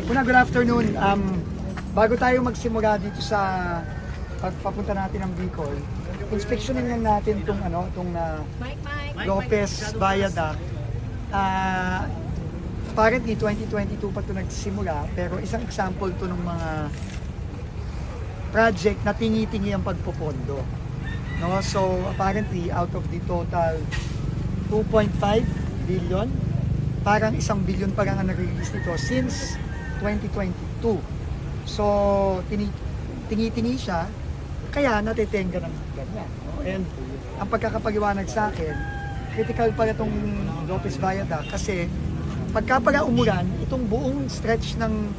Good afternoon. Bago tayo magsimula dito sa pagpapunta natin ng Bicol, inspeksyonin lang natin itong Lopez Viaduct. Apparently 2022 pa ito nagsimula, pero isang example to ng mga project na tingi-tingi ang pagpopondo. No? So apparently out of the total 2.5 billion, parang 1 billion pa lang ang nag-release nito since 2022. So, tingi-tingi siya, kaya natitenga ng ganyan. No? And ang pagkakapaliwanag sa akin, critical pala itong Lopez Viaduct kasi pagka pala umulan, itong buong stretch ng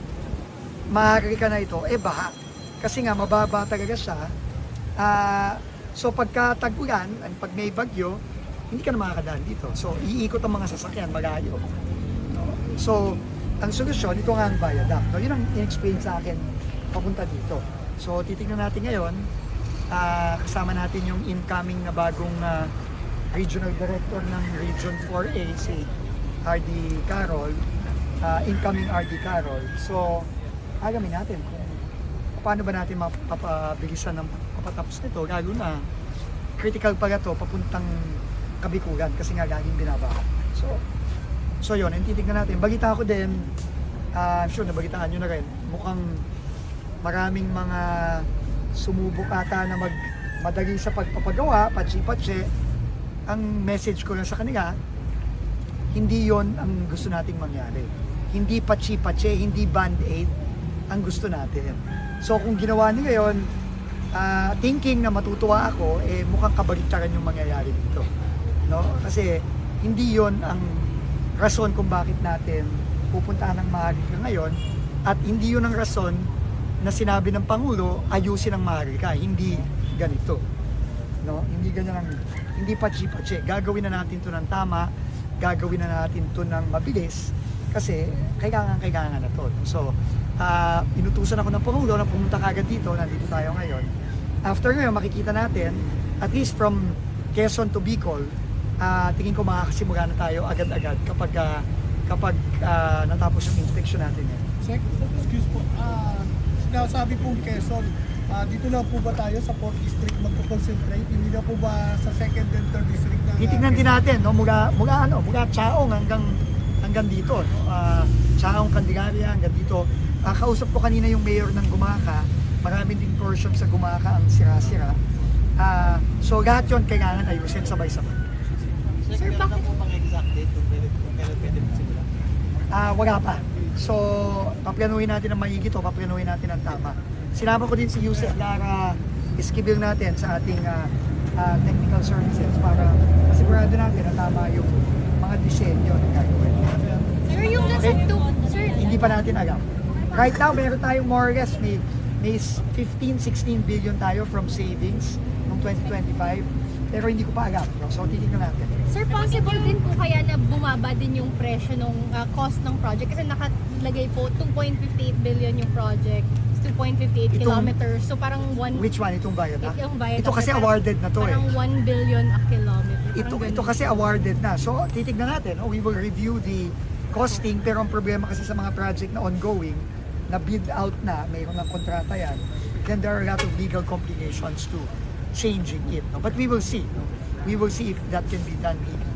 Maharlika na ito, baha. Kasi nga, mababa talaga siya. So, pagka tag-ulan, pag may bagyo, hindi ka na makakadaan dito. So, iikot ang mga sasakyan, malayo. No? So, ang solusyon, ito nga ang viaduct. No? Yun ang in-explain sa akin papunta dito. So, titignan natin ngayon. Kasama natin yung incoming na bagong regional director ng Region 4A, si RD Carol. Incoming RD Carol. So, alamin natin kung paano ba natin mapapabilisan ng papatapos nito. Lalo na, critical pala to papuntang Kabikulan kasi nga laging binabaha. So yun, titignan natin. Balita ko din, I'm sure nabalitaan nyo na rin, mukhang maraming mga sumubok ata na madali sa pagpapagawa, patsi-patsi. Ang message ko lang sa kanila, hindi yon ang gusto nating mangyari. Hindi patsi-patsi, hindi band-aid ang gusto natin. So kung ginawa nila yun, thinking na matutuwa ako, mukhang kabaliktaran yung mangyayari dito. No? Kasi hindi yon ang rason kung bakit natin pupuntahan ng Maharlika ngayon, at hindi yun ang rason na sinabi ng Pangulo ayusin ang Maharlika, hindi ganito. No? Hindi ganyan ang, hindi patsi-patsi. Gagawin na natin to ng tama, gagawin na natin to ng mabilis kasi kailangan na to. So, inutusan ako ng Pangulo na pumunta kagad dito, nandito tayo ngayon. After ngayon, makikita natin, at least from Quezon to Bicol, tingin ko makakasimula na tayo agad-agad kapag natapos yung inspection natin yan. Sir, excuse po, sinasabi pong Quezon, dito na po ba tayo sa 4th District magko-concentrate? Hindi na po ba sa 2nd and 3rd District na? Titignan din natin, no? mula Chaong hanggang dito. No? Chaong, Candelaria, hanggang dito. Kausap ko kanina yung mayor ng Gumaca, maraming din portion sa Gumaca ang sira-sira. So lahat yun kailangan ayusin sabay-sabay. Sir, bakit po pang exact date kung kailan pwede magsimula? Wala pa. So, paplanuhin natin ang maigi to, paplanuhin natin ang tama. Sinama ko din si Yusef Lara Esquivel natin sa ating technical services para masigurado natin na tama yung mga disenyo na gagawin. Sir, yung nasa sir, Hindi pa natin alam. Right now, meron tayong more or less, may 15-16 billion tayo from savings noong 2025. Pero hindi ko pa alam. So, titignan natin. sir, possible din po kaya na bumaba din yung presyo ng cost ng project kasi nakalagay po 2.58 billion yung project, 2.58 kilometers. So parang Which one? Itong viaduct? Yung viaduct. Ito kasi awarded na to eh. Parang 1 billion a kilometer. Ito kasi awarded na. So, titignan natin. We will review the costing. Pero ang problema kasi sa mga project na ongoing, na bid out na, mayroon ng kontrata yan, then there are a lot of legal complications to changing it. No? But we will see. No? We will see if that can be done legally.